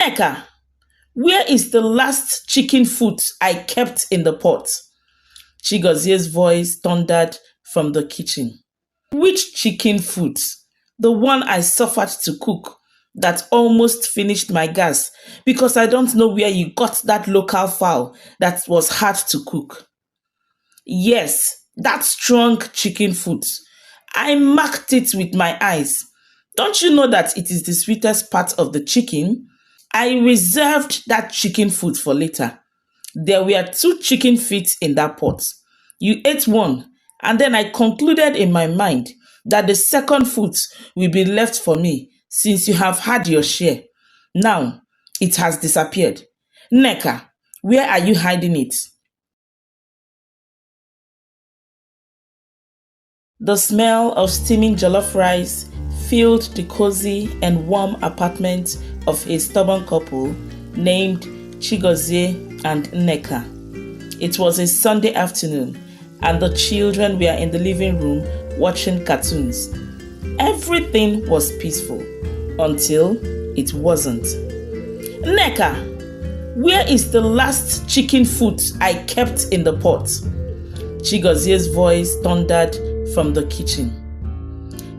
Nneka, where is the last chicken foot I kept in the pot? Chigozie's voice thundered from the kitchen. Which chicken foot? The one I suffered to cook that almost finished my gas because I don't know where you got that local fowl that was hard to cook. Yes, that strong chicken foot. I marked it with my eyes. Don't you know that it is the sweetest part of the chicken? I reserved that chicken foot for later. There were 2 chicken feet in that pot. You ate one, and then I concluded in my mind that the second foot will be left for me since you have had your share. Now, it has disappeared. Nneka, where are you hiding it? The smell of steaming jollof rice filled the cozy and warm apartment of a stubborn couple named Chigozie and Nneka. It was a Sunday afternoon, and the children were in the living room watching cartoons. Everything was peaceful until it wasn't. Nneka, where is the last chicken foot I kept in the pot? Chigozie's voice thundered from the kitchen.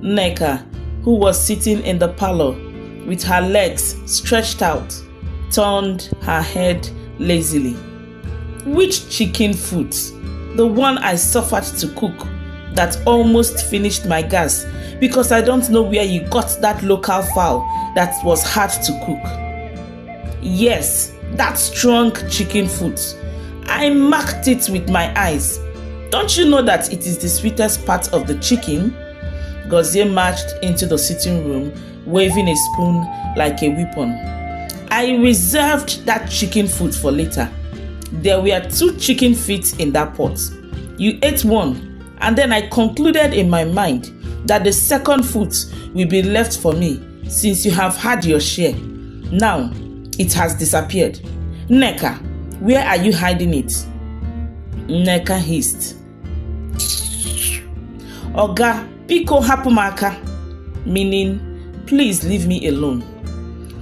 Nneka, who was sitting in the parlor with her legs stretched out, turned her head lazily. Which chicken foot? The one I suffered to cook that almost finished my gas because I don't know where you got that local fowl that was hard to cook. Yes, that strong chicken foot. I marked it with my eyes. Don't you know that it is the sweetest part of the chicken? Gozie marched into the sitting room, waving a spoon like a weapon. I reserved that chicken foot for later. There were 2 chicken feet in that pot. You ate one, and then I concluded in my mind that the second foot will be left for me since you have had your share. Now, it has disappeared. Nneka, where are you hiding it? Nneka hissed. Oga, biko hapu m aka, meaning, please leave me alone.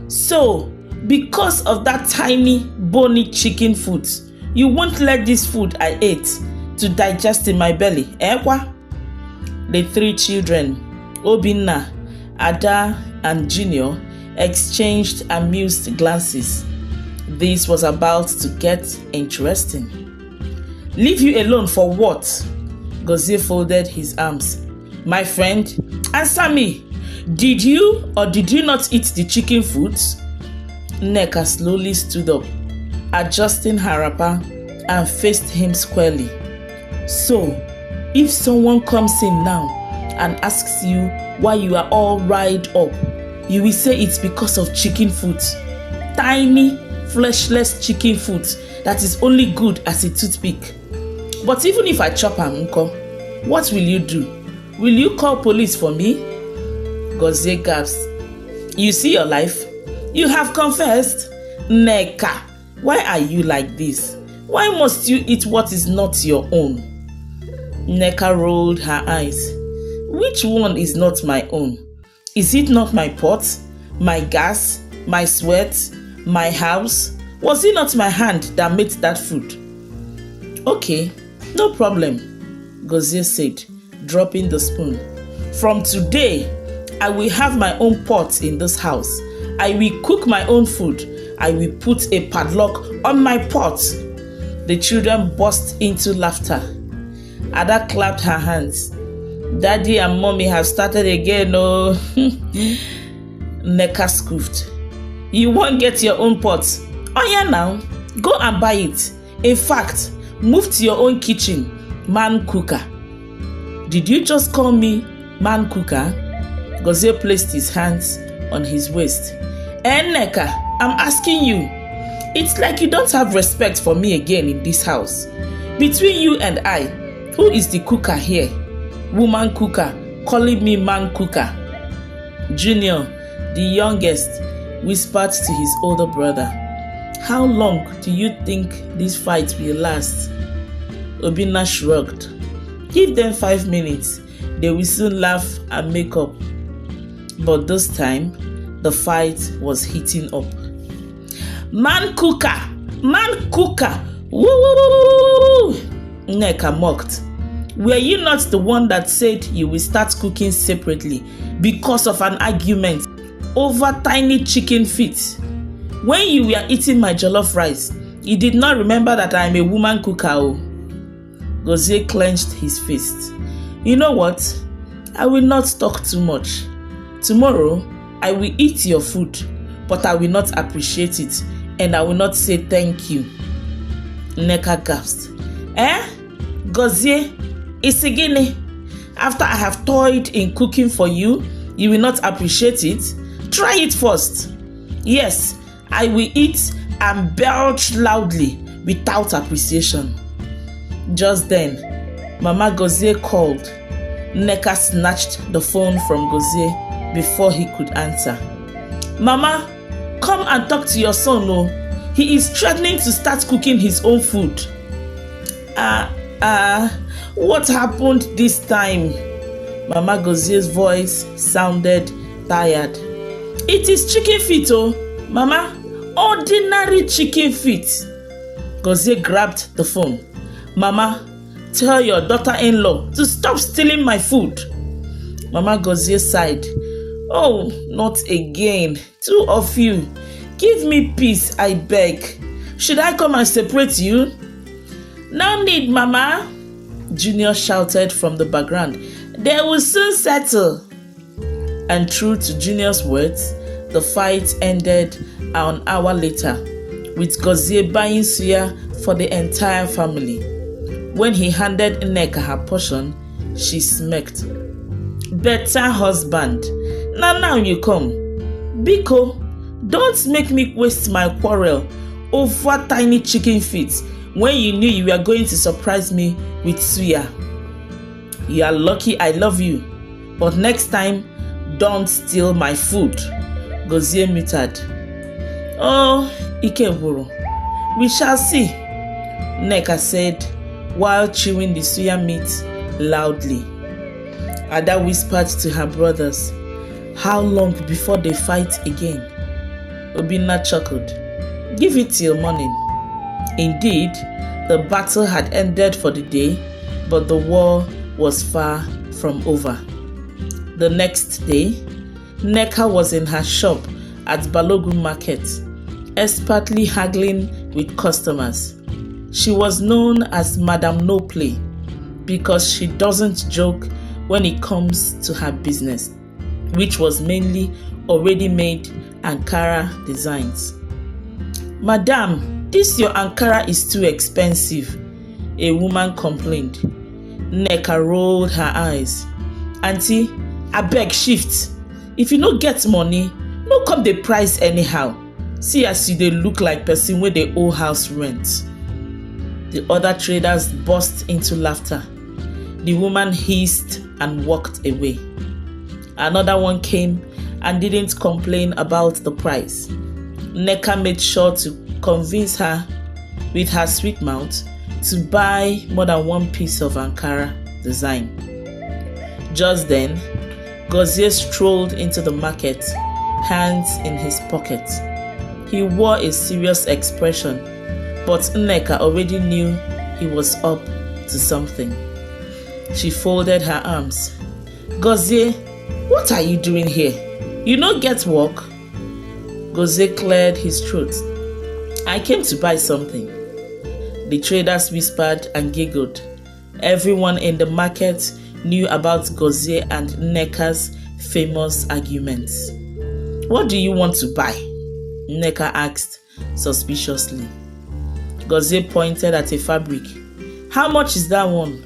So, because of that tiny, bony chicken foot, you won't let this food I ate to digest in my belly, kwa? The 3 children, Obinna, Ada, and Junior, exchanged amused glances. This was about to get interesting. Leave you alone for what? Gozie folded his arms. My friend, answer me. Did you or did you not eat the chicken foot? Nneka slowly stood up, adjusting her wrapper, and faced him squarely. So, if someone comes in now and asks you why you are all riled up, you will say it's because of chicken foot. Tiny, fleshless chicken foot that is only good as a toothpick. But even if I chop am nko, what will you do? Will you call police for me? Gozie gasped. You see your life? You have confessed. Nneka, why are you like this? Why must you eat what is not your own? Nneka rolled her eyes. Which one is not my own? Is it not my pot, my gas, my sweat, my house? Was it not my hand that made that food? Okay, no problem, Gozie said, dropping the spoon. From today, I will have my own pot in this house. I will cook my own food. I will put a padlock on my pot. The children burst into laughter. Ada clapped her hands. Daddy and mommy have started again, oh. Nneka scoffed. You won't get your own pot. Oh yeah now, go and buy it. In fact, move to your own kitchen, man cooker. Did you just call me man cooker? Gozie placed his hands on his waist. Nneka, I'm asking you. It's like you don't have respect for me again in this house. Between you and I, who is the cooker here? Woman cooker, calling me man cooker. Junior, the youngest, whispered to his older brother. How long do you think this fight will last? Obinna shrugged. Give them 5 minutes. They will soon laugh and make up. But this time, the fight was heating up. Man cooker! Man cooker! Woo, woo, woo, woo, woo. Nneka mocked. Were you not the one that said you will start cooking separately because of an argument over tiny chicken feet? When you were eating my jollof rice, you did not remember that I am a woman cooker. Oh. Gozie clenched his fist. You know what? I will not talk too much. Tomorrow, I will eat your food, but I will not appreciate it, and I will not say thank you. Nneka gasped. Gozie, isigini. After I have toiled in cooking for you, you will not appreciate it? Try it first. Yes, I will eat and belch loudly without appreciation. Just then, Mama Gozie called. Nneka snatched the phone from Gozie before he could answer. Mama, come and talk to your son. Oh. He is threatening to start cooking his own food. What happened this time? Mama Gozie's voice sounded tired. It is chicken feet, oh, Mama. Ordinary chicken feet. Gozie grabbed the phone. Mama, tell your daughter-in-law to stop stealing my food. Mama Gozie sighed. Oh, not again. Two of you. Give me peace, I beg. Should I come and separate you? No need, Mama, Junior shouted from the background. They will soon settle. And true to Junior's words, the fight ended an hour later, with Gozie buying suya for the entire family. When he handed Nneka her portion, she smirked. Better husband. Now you come. Biko, don't make me waste my quarrel over tiny chicken feet when you knew you were going to surprise me with suya. You are lucky I love you, but next time, don't steal my food. Gozie muttered. Oh, Ikeburu, we shall see, Nneka said while chewing the suya meat loudly. Ada whispered to her brothers, how long before they fight again? Obinna chuckled. Give it till morning. Indeed, the battle had ended for the day, but the war was far from over. The next day, Nneka was in her shop at Balogun Market, expertly haggling with customers. She was known as Madam No Play because she doesn't joke when it comes to her business, which was mainly already made Ankara designs. Madam, this your Ankara is too expensive, a woman complained. Nneka rolled her eyes. Auntie, abeg shift. If you no get money, no come the price anyhow. See as you dey look like person wey dey owe house rent. The other traders burst into laughter. The woman hissed and walked away. Another one came and didn't complain about the price. Nneka made sure to convince her with her sweet mouth to buy more than one piece of Ankara design. Just then, Gozie strolled into the market, hands in his pocket. He wore a serious expression, but Nneka already knew he was up to something. She folded her arms. Gozie, what are you doing here? You no get work? Gozie cleared his throat. I came to buy something. The traders whispered and giggled. Everyone in the market knew about Gozie and Nneka's famous arguments. What do you want to buy? Nneka asked suspiciously. Gozie pointed at a fabric. How much is that one?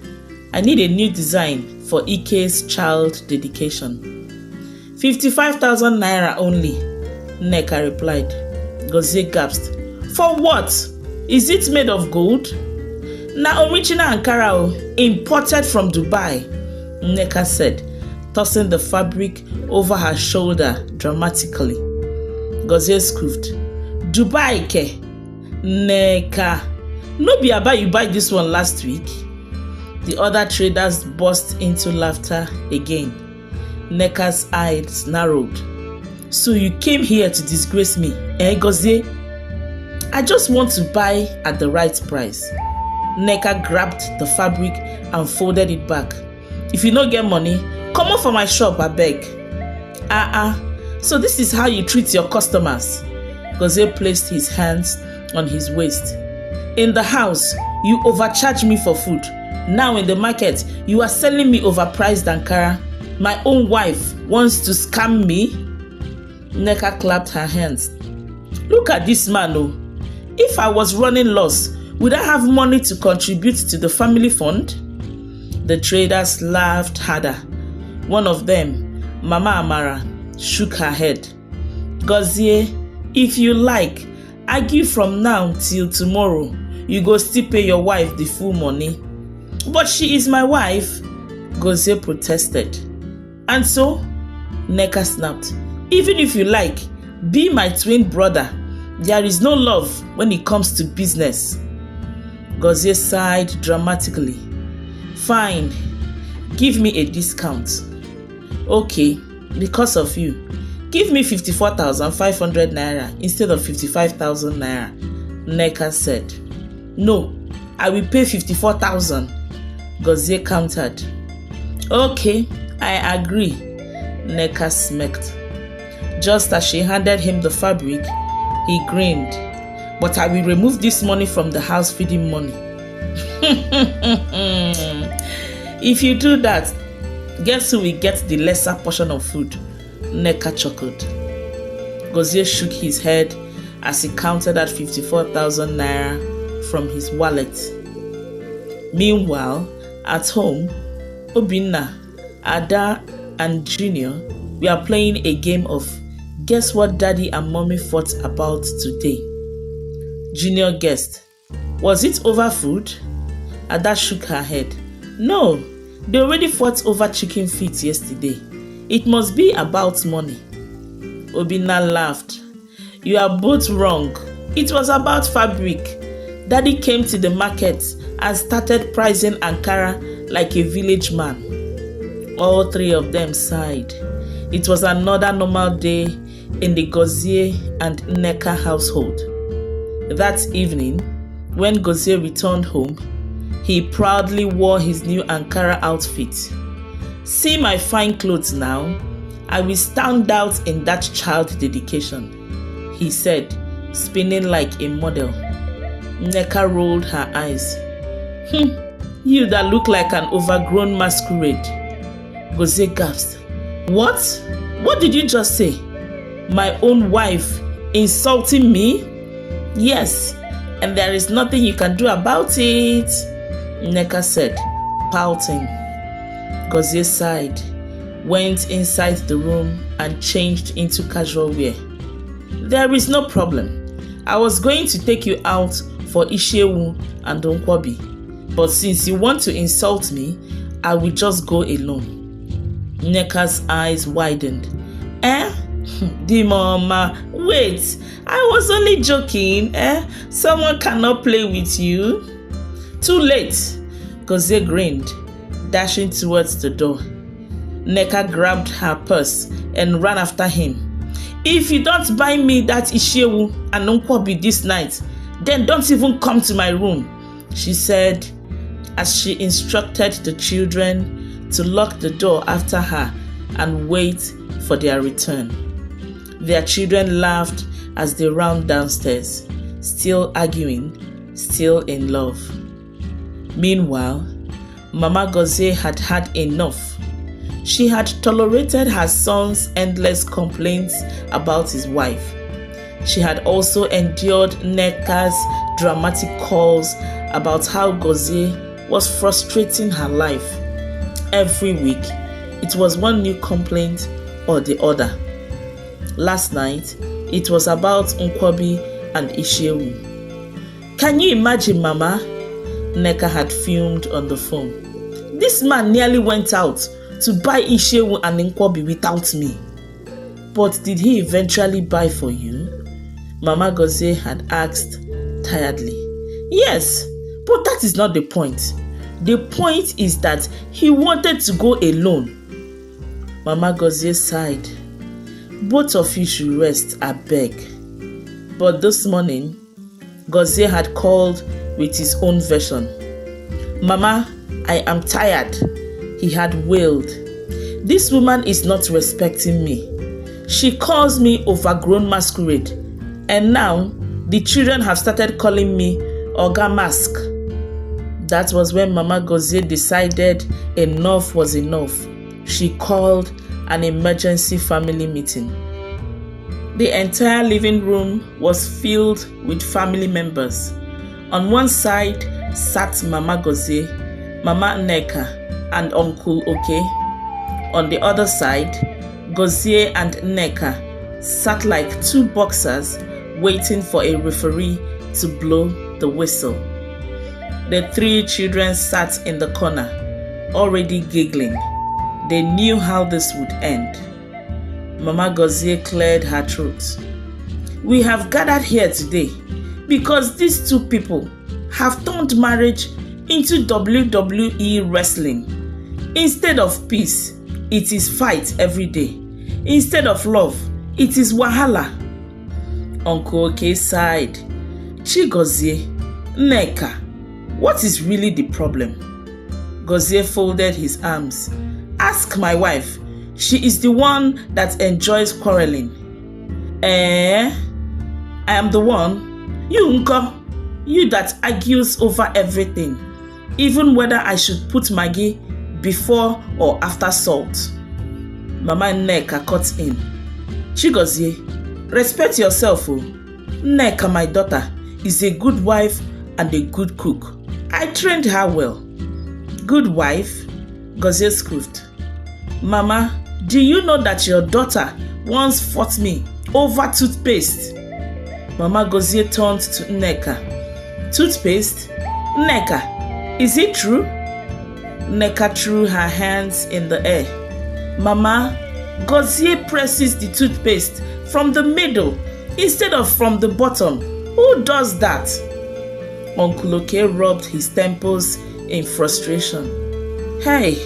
I need a new design for Ike's child dedication. 55,000 naira only, Nneka replied. Gozie gasped. For what? Is it made of gold? Na original Ankara, imported from Dubai, Nneka said, tossing the fabric over her shoulder dramatically. Gozie scoffed. Dubai ke? Nneka, no be about you buy this one last week? The other traders burst into laughter again. Nneka's eyes narrowed. So you came here to disgrace me, eh, Gozie? I just want to buy at the right price. Nneka grabbed the fabric and folded it back. If you no get money, come on for my shop, abeg. So this is how you treat your customers. Gozie placed his hands on his waist. In the house, you overcharge me for food. Now in the market, you are selling me overpriced Ankara. My own wife wants to scam me? Nneka clapped her hands. Look at this man, oh. If I was running loss, would I have money to contribute to the family fund? The traders laughed harder. One of them, Mama Amara, shook her head. Gozie, if you like, I give from now till tomorrow. You go still pay your wife the full money. But she is my wife, Gozie protested. And so, Nneka snapped. Even if you like, be my twin brother. There is no love when it comes to business. Gozie sighed dramatically. Fine, give me a discount. Okay, because of you. Give me 54,500 naira instead of 55,000 naira, Nneka said. No, I will pay 54,000, Gozie countered. Okay, I agree, Nneka smirked. Just as she handed him the fabric, he grinned. But I will remove this money from the house feeding money. If you do that, guess who will get the lesser portion of food? Nneka chuckled. Gozie shook his head as he counted out 54,000 naira from his wallet. Meanwhile, at home, Obinna, Ada, and Junior were playing a game of Guess What Daddy and Mommy Fought About Today. Junior guessed. Was it over food? Ada shook her head. No, they already fought over chicken feet yesterday. It must be about money. Obinna laughed. You are both wrong. It was about fabric. Daddy came to the market and started pricing Ankara like a village man. All three of them sighed. It was another normal day in the Gozie and Nneka household. That evening, when Gozie returned home, he proudly wore his new Ankara outfit. See my fine clothes now. I will stand out in that child dedication, he said, spinning like a model. Nneka rolled her eyes. You that look like an overgrown masquerade. Gozie gasped. What? What did you just say? My own wife insulting me? Yes, and there is nothing you can do about it, Nneka said, pouting. Gozie sighed, went inside the room and changed into casual wear. There is no problem. I was going to take you out for Ishewu and Nkwobi, but since you want to insult me, I will just go alone. Nneka's eyes widened. Di mama, wait, I was only joking. Someone cannot play with you. Too late, Gozie grinned, dashing towards the door. Nneka grabbed her purse and ran after him. If you don't buy me that Ishewu and Nkwobi this night, then don't even come to my room, she said as she instructed the children to lock the door after her and wait for their return. Their children laughed as they ran downstairs, still arguing, still in love. Meanwhile, Mama Gozie had had enough. She had tolerated her son's endless complaints about his wife. She had also endured Nneka's dramatic calls about how Gozie was frustrating her life. Every week, it was one new complaint or the other. Last night, it was about Nkwobi and Ishewu. Can you imagine, Mama? Nneka had fumed on the phone. This man nearly went out to buy Ishewu and Nkwobi without me. But did he eventually buy for you? Mama Gozie had asked tiredly. Yes, but that is not the point. The point is that he wanted to go alone. Mama Gozie sighed. Both of you should rest, I beg. But this morning, Gozie had called with his own version. "Mama, I am tired," he had wailed. "This woman is not respecting me. She calls me overgrown masquerade, and now the children have started calling me Oga Mask." That was when Mama Gozie decided enough was enough. She called an emergency family meeting. The entire living room was filled with family members. On one side sat Mama Gozie, Mama Nneka, and Uncle Oke. On the other side, Gozie and Nneka sat like two boxers waiting for a referee to blow the whistle. The three children sat in the corner, already giggling. They knew how this would end. Mama Gozie cleared her throat. "We have gathered here today because these two people have turned marriage into WWE wrestling. Instead of peace, it is fight every day. Instead of love, it is wahala." Uncle Oke sighed. "Chigozie, Nneka, what is really the problem?" Gozie folded his arms. "Ask my wife. She is the one that enjoys quarreling." I am the one? You unko, you that argues over everything, even whether I should put Maggi before or after salt." Mama Nneka cut in. "Chigozie, respect yourself. Nneka, my daughter, is a good wife and a good cook. I trained her well." "Good wife?" Gozie scoffed. "Mama, do you know that your daughter once fought me over toothpaste?" Mama Gozie turned to Nneka. "Toothpaste? Nneka, is it true?" Nneka threw her hands in the air. "Mama, Gozie presses the toothpaste from the middle instead of from the bottom. Who does that?" Uncle Oke rubbed his temples in frustration. "Hey,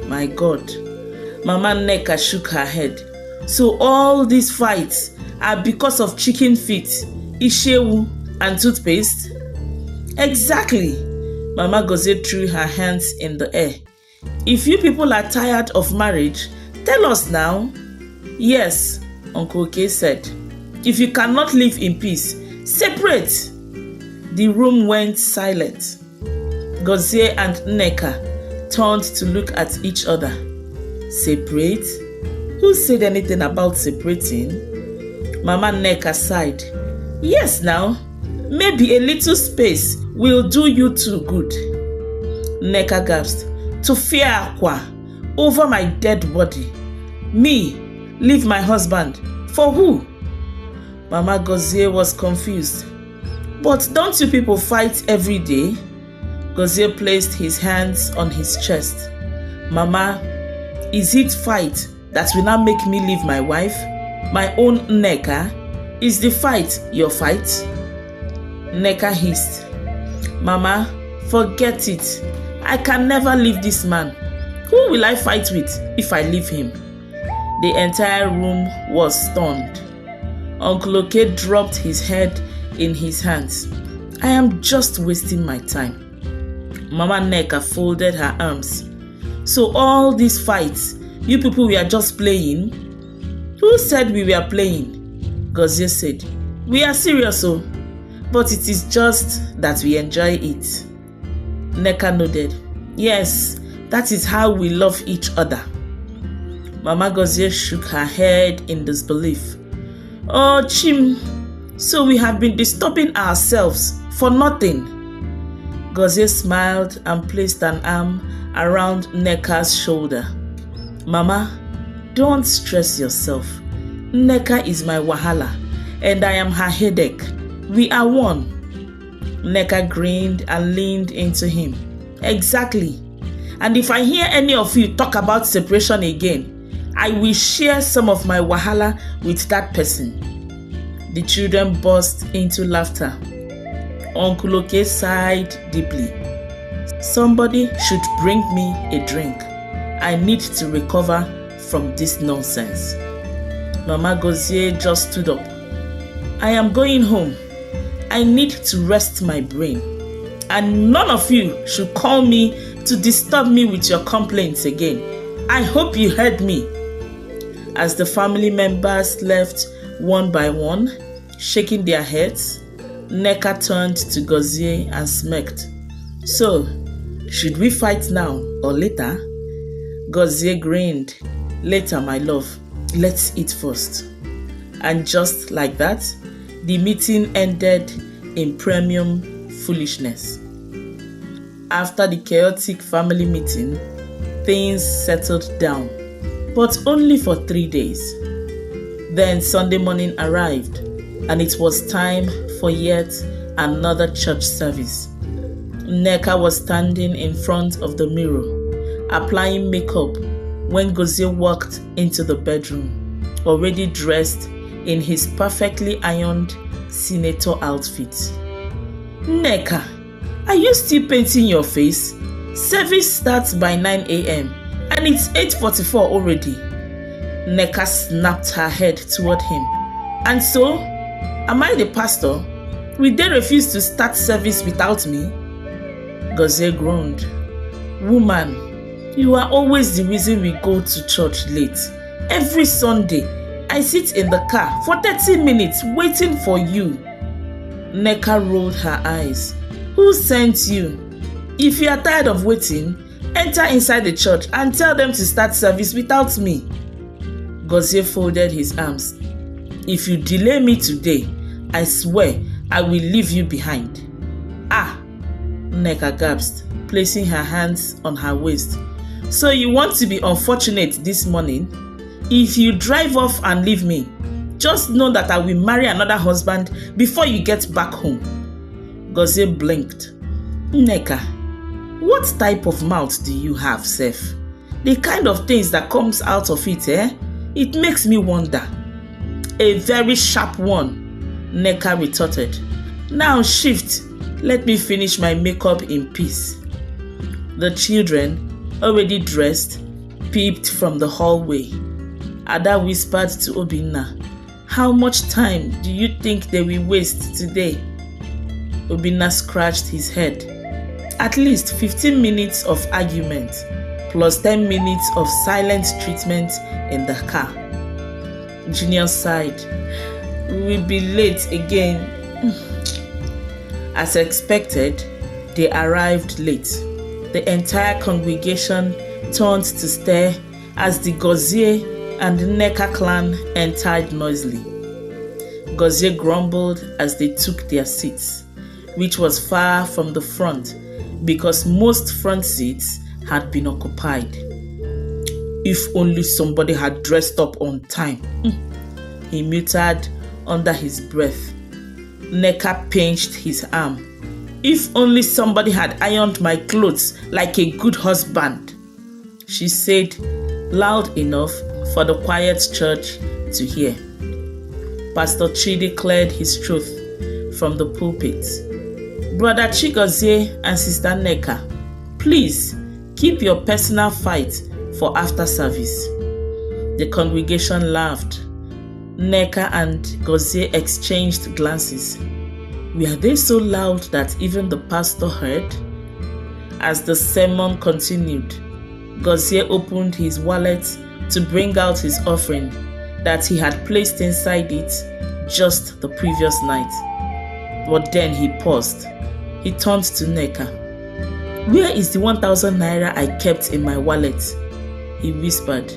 my God." Mama Nneka shook her head. "So all these fights are because of chicken feet, ishewu, and toothpaste?" "Exactly." Mama Gozie threw her hands in the air. "If you people are tired of marriage, tell us now." "Yes," Uncle Oke said. "If you cannot live in peace, separate." The room went silent. Gozie and Nneka turned to look at each other. "Separate? Who said anything about separating?" Mama Nneka sighed. "Yes now, maybe a little space will do you two good." Nneka gasped. "To fear Akwa over my dead body. Me, leave my husband. For who?" Mama Gozie was confused. "But don't you people fight every day?" Gozie placed his hands on his chest. "Mama, is it fight that will now make me leave my wife? My own Nneka? Is the fight your fight?" Nneka hissed. "Mama, forget it. I can never leave this man. Who will I fight with if I leave him?" The entire room was stunned. Uncle Oke dropped his head in his hands. "I am just wasting my time." Mama Nneka folded her arms. "So all these fights, you people were just playing?" "Who said we were playing?" Gozie said. "We are serious, but it is just that we enjoy it." Nneka nodded. "Yes, that is how we love each other." Mama Gozie shook her head in disbelief. "Oh, Chim, so we have been disturbing ourselves for nothing." Gozie smiled and placed an arm around Nneka's shoulder. "Mama, don't stress yourself. Nneka is my wahala, and I am her headache. We are one." Nneka grinned and leaned into him. "Exactly. And if I hear any of you talk about separation again, I will share some of my wahala with that person." The children burst into laughter. Uncle Oke sighed deeply. "Somebody should bring me a drink. I need to recover from this nonsense." Mama Gozie just stood up. "I am going home. I need to rest my brain. And none of you should call me to disturb me with your complaints again. I hope you heard me." As the family members left one by one, shaking their heads, Nneka turned to Gozie and smirked. "So, should we fight now or later?" Gozie grinned. "Later, my love. Let's eat first." And just like that, the meeting ended in premium foolishness. After the chaotic family meeting, things settled down, but only for 3 days. Then Sunday morning arrived, and it was time for yet another church service. Nneka was standing in front of the mirror, applying makeup, when Gozie walked into the bedroom, already dressed in his perfectly ironed senator outfit. "Nneka, are you still painting your face? Service starts by 9 a.m. and it's 8:44 already." Nneka snapped her head toward him. "And so, am I the pastor? Will they refuse to start service without me?" Gozie groaned. "Woman, you are always the reason we go to church late. Every Sunday, I sit in the car for 30 minutes waiting for you." Nneka rolled her eyes. "Who sent you? If you are tired of waiting, enter inside the church and tell them to start service without me." Gozie folded his arms. "If you delay me today, I swear I will leave you behind." "Ah," Nneka gasped, placing her hands on her waist. "So you want to be unfortunate this morning? If you drive off and leave me, just know that I will marry another husband before you get back home." Gozie blinked. "Nneka, what type of mouth do you have, Seth? The kind of things that comes out of it, eh? It makes me wonder." "A very sharp one," Nneka retorted. "Now shift. Let me finish my makeup in peace." The children, already dressed, peeped from the hallway. Ada whispered to Obinna, "How much time do you think they will waste today?" Obinna scratched his head. "At least 15 minutes of argument, plus 10 minutes of silent treatment in the car." Junior sighed. "We will be late again." As expected, they arrived late. The entire congregation turned to stare as the Gozie and Nneka clan entered noisily. Gozie grumbled as they took their seats, which was far from the front because most front seats had been occupied. "If only somebody had dressed up on time," he muttered under his breath. Nneka pinched his arm. "If only somebody had ironed my clothes like a good husband," she said, loud enough for the quiet church to hear. Pastor Chidi cleared his throat from the pulpit. "Brother Chigozie and Sister Nneka, please keep your personal fight for after service." The congregation laughed. Nneka and Gozie exchanged glances. Were they so loud that even the pastor heard? As the sermon continued, Gozie opened his wallet to bring out his offering that he had placed inside it just the previous night. But then he paused. He turned to Nneka. "Where is the 1,000 naira I kept in my wallet?" he whispered.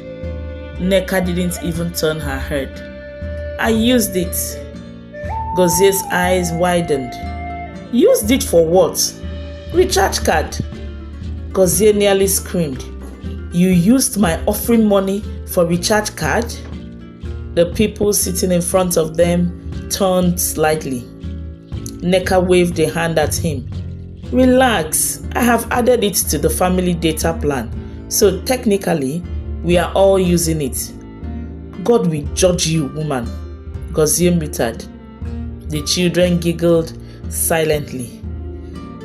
Nneka didn't even turn her head. "I used it." Gozie's eyes widened. "Used it for what?" "Recharge card." Gozie nearly screamed. "You used my offering money for recharge card?" The people sitting in front of them turned slightly. Nneka waved a hand at him. "Relax, I have added it to the family data plan, so technically we are all using it." "God will judge you, woman," Gozie muttered. The children giggled silently.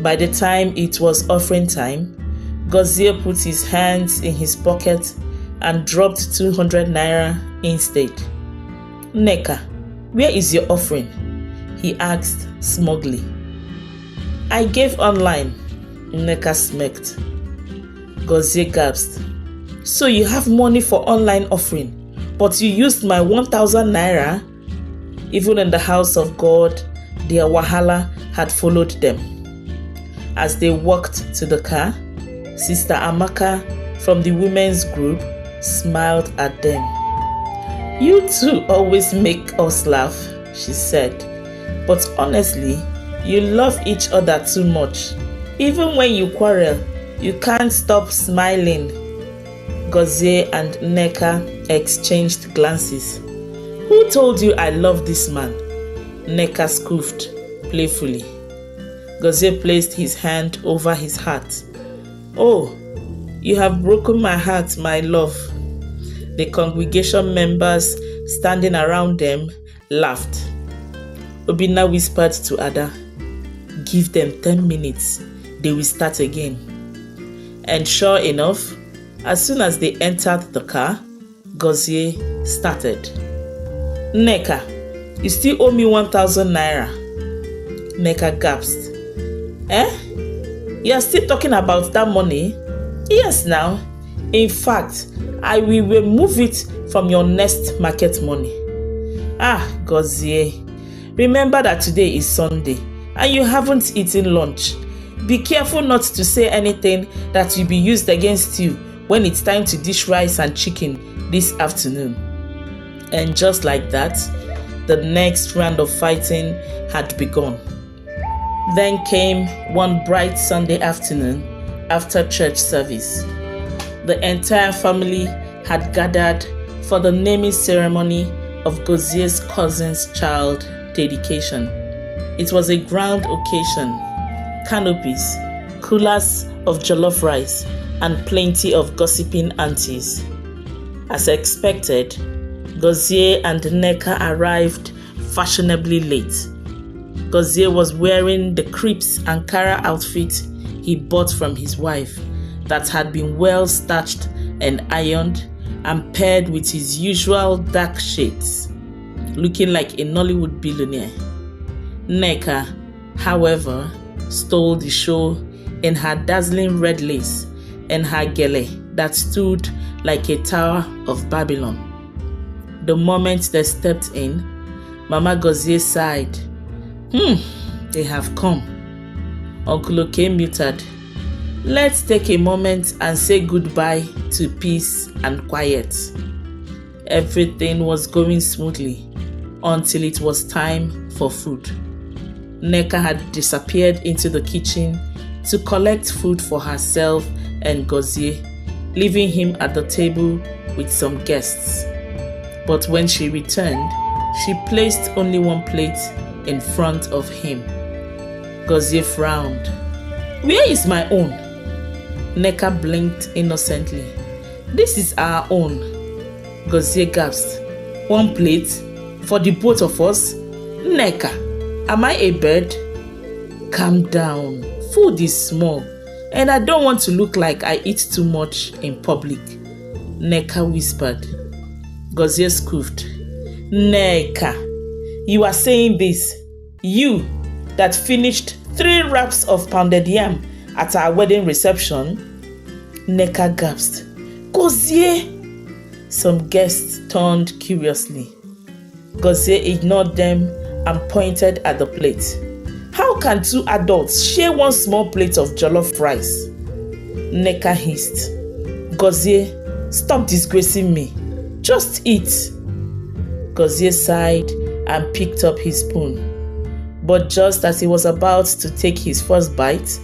By the time it was offering time, Gozie put his hands in his pocket and dropped 200 naira instead. "Nneka, where is your offering?" he asked smugly. I gave online, Nneka smirked. Gozie gasped. So you have money for online offering, but you used my 1,000 naira? Even in the house of God, their wahala had followed them. As they walked to the car, Sister Amaka from the women's group smiled at them. You two always make us laugh, she said. But honestly, you love each other too much. Even when you quarrel, you can't stop smiling. Gozie and Nneka exchanged glances. Who told you I love this man? Nneka scoffed playfully. Gozie placed his hand over his heart. Oh, you have broken my heart, my love. The congregation members standing around them laughed. Obinna whispered to Ada, give them 10 minutes, they will start again. And sure enough, as soon as they entered the car, Gozie started. Nneka, you still owe me 1,000 naira. Nneka gasped. You are still talking about that money? Yes now. In fact, I will remove it from your next market money. Gozie, remember that today is Sunday and you haven't eaten lunch. Be careful not to say anything that will be used against you when it's time to dish rice and chicken this afternoon. And just like that, the next round of fighting had begun. Then came one bright Sunday afternoon after church service. The entire family had gathered for the naming ceremony of Gozie's cousin's child dedication. It was a grand occasion. Canopies, coolers of jollof rice, and plenty of gossiping aunties. As expected, Gozie and Nneka arrived fashionably late. Gozie was wearing the crepe's Ankara outfit he bought from his wife that had been well starched and ironed and paired with his usual dark shades, looking like a Nollywood billionaire. Nneka, however, stole the show in her dazzling red lace and her gele that stood like a tower of Babylon. The moment they stepped in, Mama Gozie sighed. They have come. Uncle Oke muted. Let's take a moment and say goodbye to peace and quiet. Everything was going smoothly until it was time for food. Nneka had disappeared into the kitchen to collect food for herself and Gozie, leaving him at the table with some guests. But when she returned, she placed only one plate in front of him. Gozie frowned. Where is my own? Nneka blinked innocently. This is our own. Gozie gasped. One plate? For the both of us? Nneka, am I a bird? Calm down. Food is small, and I don't want to look like I eat too much in public. Nneka whispered. Gozie scoffed. Nneka, you are saying this? You that finished 3 wraps of pounded yam at our wedding reception? Nneka gasped. Gozie! Some guests turned curiously. Gozie ignored them and pointed at the plate. How can 2 adults share one small plate of jollof rice? Nneka hissed. Gozie, stop disgracing me. Just eat. Gozie sighed and picked up his spoon. But just as he was about to take his first bite,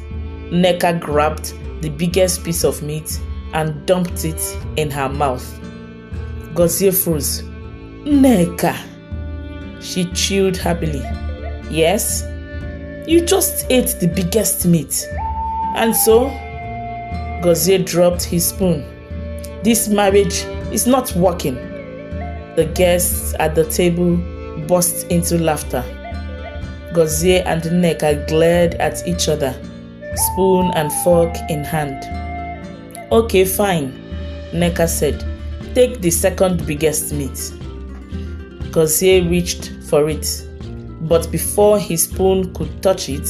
Nneka grabbed the biggest piece of meat and dumped it in her mouth. Gozie froze. Nneka. She chewed happily. Yes? You just ate the biggest meat. And so? Gozie dropped his spoon. This marriage is not working. The guests at the table burst into laughter. Gozie and Nneka glared at each other, spoon and fork in hand. Okay, fine, Nneka said. Take the second biggest meat. Gozie reached for it, But before his spoon could touch it,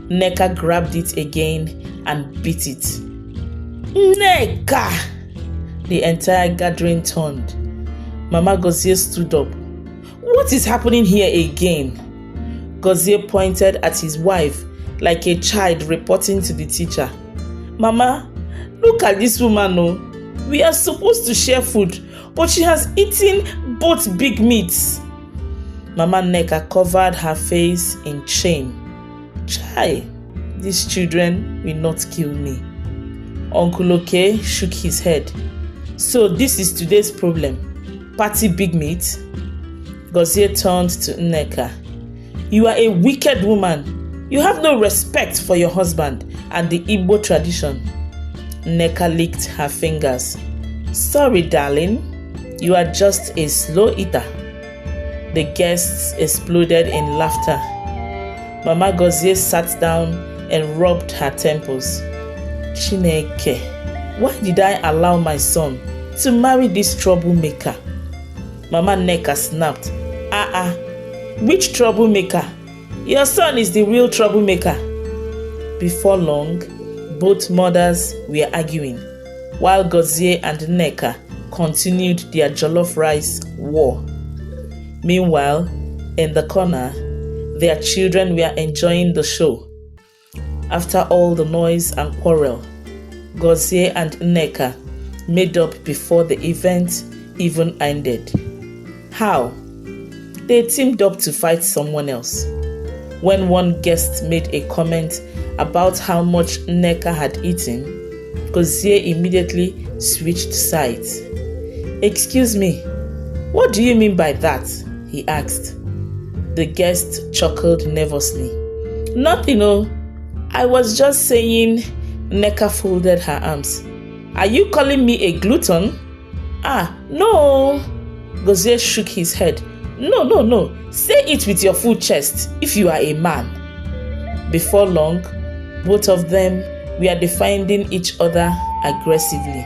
Nneka grabbed it again and beat it. Nneka! The entire gathering turned. Mama Gozie stood up. What is happening here again? Gozie pointed at his wife like a child reporting to the teacher. Mama, look at this woman. Oh. We are supposed to share food, but she has eaten both big meats. Mama Nneka covered her face in shame. Chai, these children will not kill me. Uncle Oke shook his head. So this is today's problem. Party big meat? Gozie turned to Nneka. You are a wicked woman. You have no respect for your husband and the Igbo tradition. Nneka licked her fingers. Sorry, darling. You are just a slow eater. The guests exploded in laughter. Mama Gozie sat down and rubbed her temples. Chineke, why did I allow my son to marry this troublemaker? Mama Nneka snapped. Which troublemaker? Your son is the real troublemaker. Before long, both mothers were arguing, while Gozie and Nneka continued their jollof rice war. Meanwhile, in the corner, their children were enjoying the show. After all the noise and quarrel, Gozie and Nneka made up before the event even ended. How? They teamed up to fight someone else. When one guest made a comment about how much Nneka had eaten, Gozie immediately switched sides. Excuse me, what do you mean by that? He asked. The guest chuckled nervously. Nothing, oh. I was just saying. Nneka folded her arms. Are you calling me a glutton? No. Gozie shook his head. No. Say it with your full chest if you are a man. Before long, both of them were defending each other aggressively,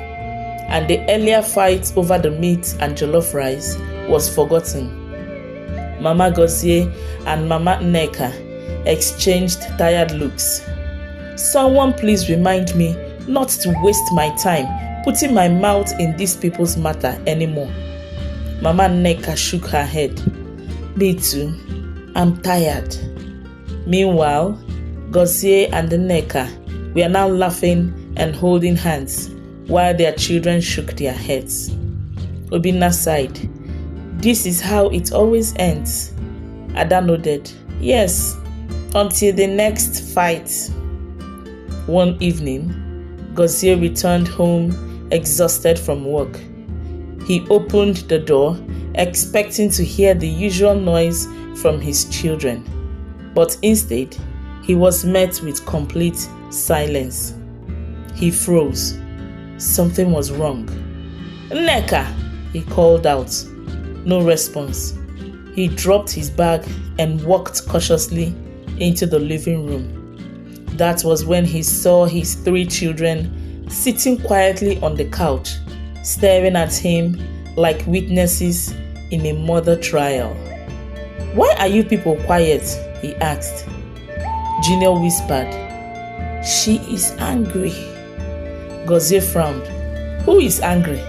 and the earlier fight over the meat and jollof rice was forgotten. Mama Gozie and Mama Nneka exchanged tired looks. Someone please remind me not to waste my time putting my mouth in these people's matter anymore. Mama Nneka shook her head. Me too. I'm tired. Meanwhile, Gozie and Nneka were now laughing and holding hands while their children shook their heads. Obinna sighed. This is how it always ends. Ada nodded. Yes, until the next fight. One evening, Gozie returned home exhausted from work. He opened the door, expecting to hear the usual noise from his children. But instead, he was met with complete silence. He froze. Something was wrong. Nneka, he called out. No response. He dropped his bag and walked cautiously into the living room. That was when he saw his 3 children sitting quietly on the couch, staring at him like witnesses in a murder trial. Why are you people quiet? He asked. Junior whispered. She is angry. Gozie frowned. Who is angry?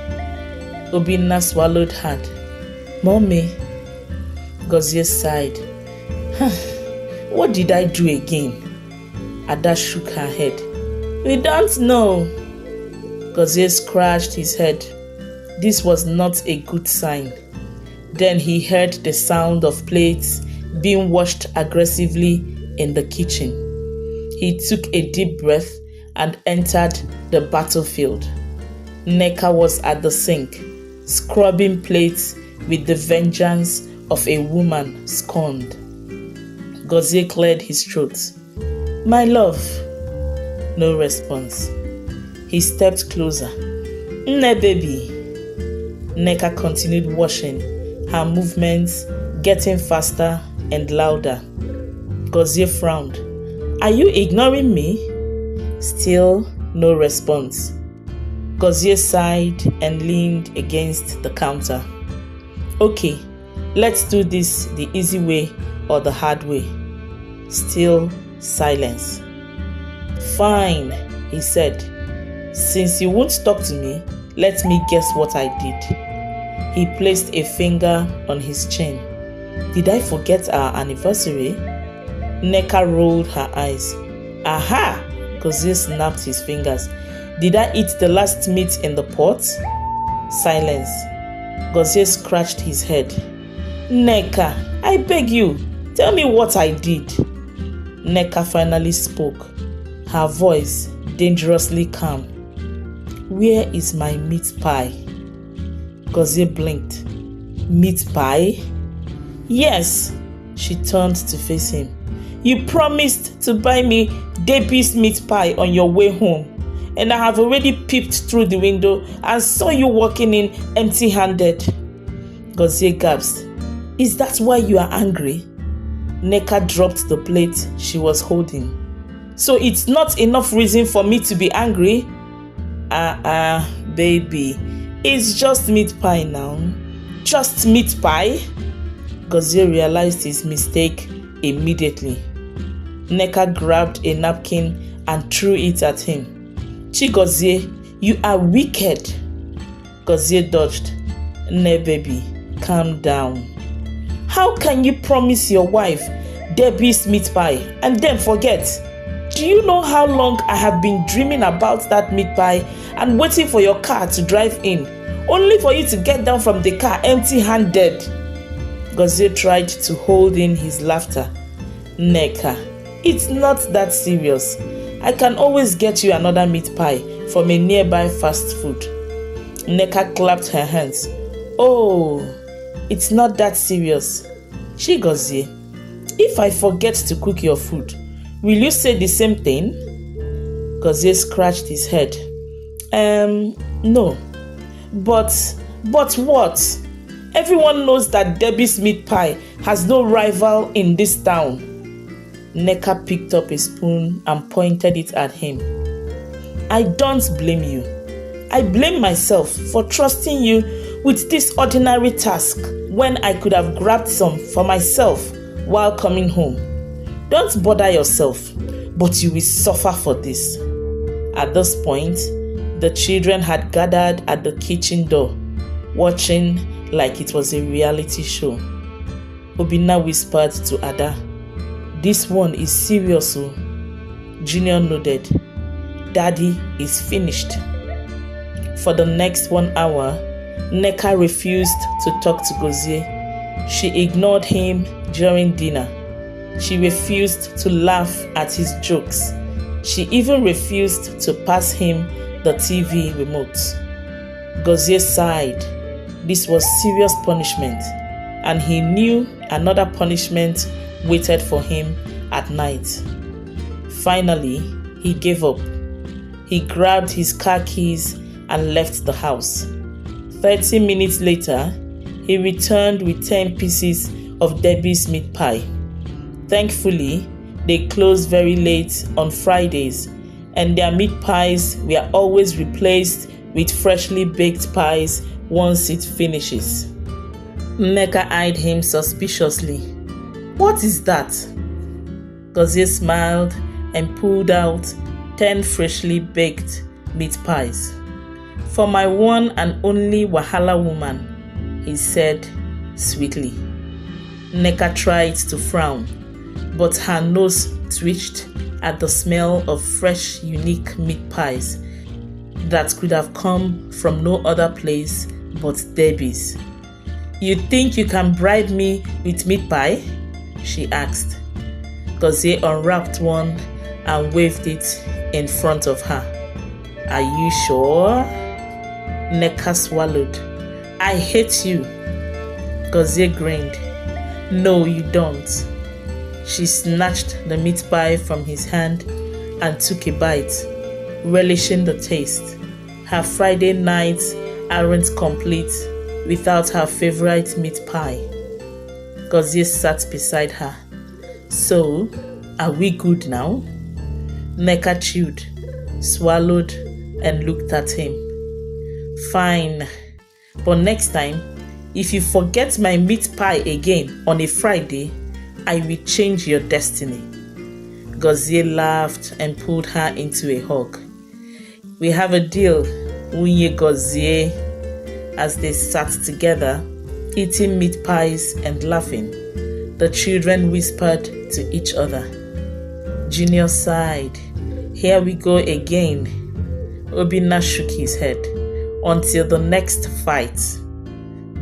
Obinna swallowed hard. Mommy. Gozie sighed. What did I do again? Ada shook her head. We don't know. Gozie scratched his head. This was not a good sign. Then he heard the sound of plates being washed aggressively in the kitchen. He took a deep breath and entered the battlefield. Nneka was at the sink, scrubbing plates with the vengeance of a woman scorned. Gozie cleared his throat. My love. No response. He stepped closer. Nne baby. Nneka continued washing, her movements getting faster and louder. Gozie frowned. Are you ignoring me? Still no response. Gozie sighed and leaned against the counter. Okay, let's do this the easy way or the hard way? Still silence. Fine, he said. Since you won't talk to me, let me guess what I did. He placed a finger on his chin. Did I forget our anniversary? Nneka rolled her eyes. Aha! Gozie snapped his fingers. Did I eat the last meat in the pot? Silence. Gozie scratched his head. Nneka, I beg you, tell me what I did. Nneka finally spoke, her voice dangerously calm. Where is my meat pie? Gozie blinked. Meat pie? Yes. She turned to face him. You promised to buy me Debbie's meat pie on your way home, and I have already peeped through the window and saw you walking in empty-handed. Gozie gasped. Is that why you are angry? Nneka dropped the plate she was holding. So it's not enough reason for me to be angry? Baby, it's just meat pie now. Just meat pie? Gozie realized his mistake immediately. Nneka grabbed a napkin and threw it at him. Gozie, you are wicked. Gozie dodged. Nah, baby, calm down. How can you promise your wife Debbie's meat pie and then forget? Do you know how long I have been dreaming about that meat pie and waiting for your car to drive in, only for you to get down from the car empty-handed? Gozie tried to hold in his laughter. Nneka, it's not that serious. I can always get you another meat pie from a nearby fast food. Nneka clapped her hands. Oh, it's not that serious. Gozie, if I forget to cook your food, will you say the same thing? Gozie scratched his head. No. But what? Everyone knows that Debbie's meat pie has no rival in this town. Nneka picked up a spoon and pointed it at him. I don't blame you. I blame myself for trusting you with this ordinary task when I could have grabbed some for myself while coming home. Don't bother yourself, but you will suffer for this. At this point, the children had gathered at the kitchen door, watching like it was a reality show. Obinna whispered to Ada, this one is serious. Junior nodded. Daddy is finished. For the next 1 hour, Nneka refused to talk to Gozie. She ignored him during dinner. She refused to laugh at his jokes. She even refused to pass him the TV remote. Gozie sighed. This was serious punishment, and he knew another punishment waited for him at night. Finally, he gave up. He grabbed his car keys and left the house. 30 minutes later, he returned with 10 pieces of Debbie's meat pie. Thankfully, they closed very late on Fridays, and their meat pies were always replaced with freshly baked pies once it finishes. Nneka eyed him suspiciously. What is that? Gozie smiled and pulled out 10 freshly baked meat pies. For my one and only Wahala woman, he said sweetly. Nneka tried to frown, but her nose twitched at the smell of fresh, unique meat pies that could have come from no other place but Debbie's. You think you can bribe me with meat pie? She asked. Gozie unwrapped one and waved it in front of her. Are you sure? Nneka swallowed. I hate you. Gozie grinned. No, you don't. She snatched the meat pie from his hand and took a bite, relishing the taste. Her Friday nights aren't complete without her favorite meat pie. Gozie sat beside her. So, are we good now? Nneka chewed, swallowed, and looked at him. Fine, but next time, if you forget my meat pie again on a Friday, I will change your destiny. Gozie laughed and pulled her into a hug. We have a deal, Nneka Gozie, as they sat together, eating meat pies and laughing. The children whispered to each other. Junior sighed. Here we go again. Obinna shook his head. Until the next fight.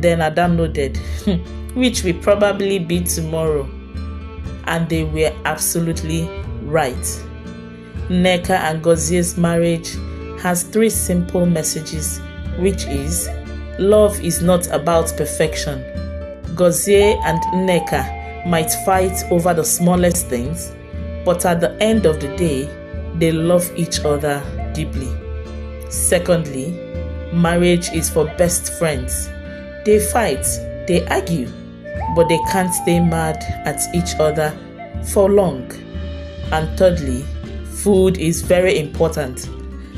Then Ada nodded, which will probably be tomorrow. And they were absolutely right. Nneka and Gozie's marriage has 3 simple messages, which is, love is not about perfection. Gozie and Nneka might fight over the smallest things, but at the end of the day, they love each other deeply. Secondly, marriage is for best friends. They fight, they argue, but they can't stay mad at each other for long. And thirdly, food is very important.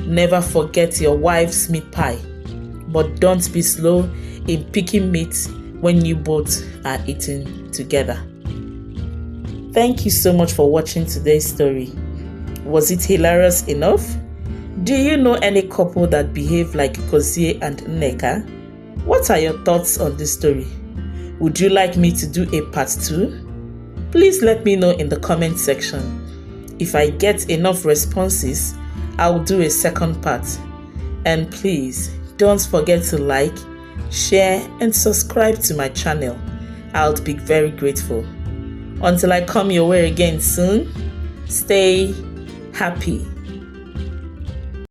Never forget your wife's meat pie, but don't be slow in picking meat when you both are eating together. Thank you so much for watching today's story. Was it hilarious enough? Do you know any couple that behave like Gozie and Nneka? What are your thoughts on this story? Would you like me to do a part 2? Please let me know in the comment section. If I get enough responses, I'll do a second part. And please, don't forget to like, share and subscribe to my channel. I'll be very grateful. Until I come your way again soon, stay happy.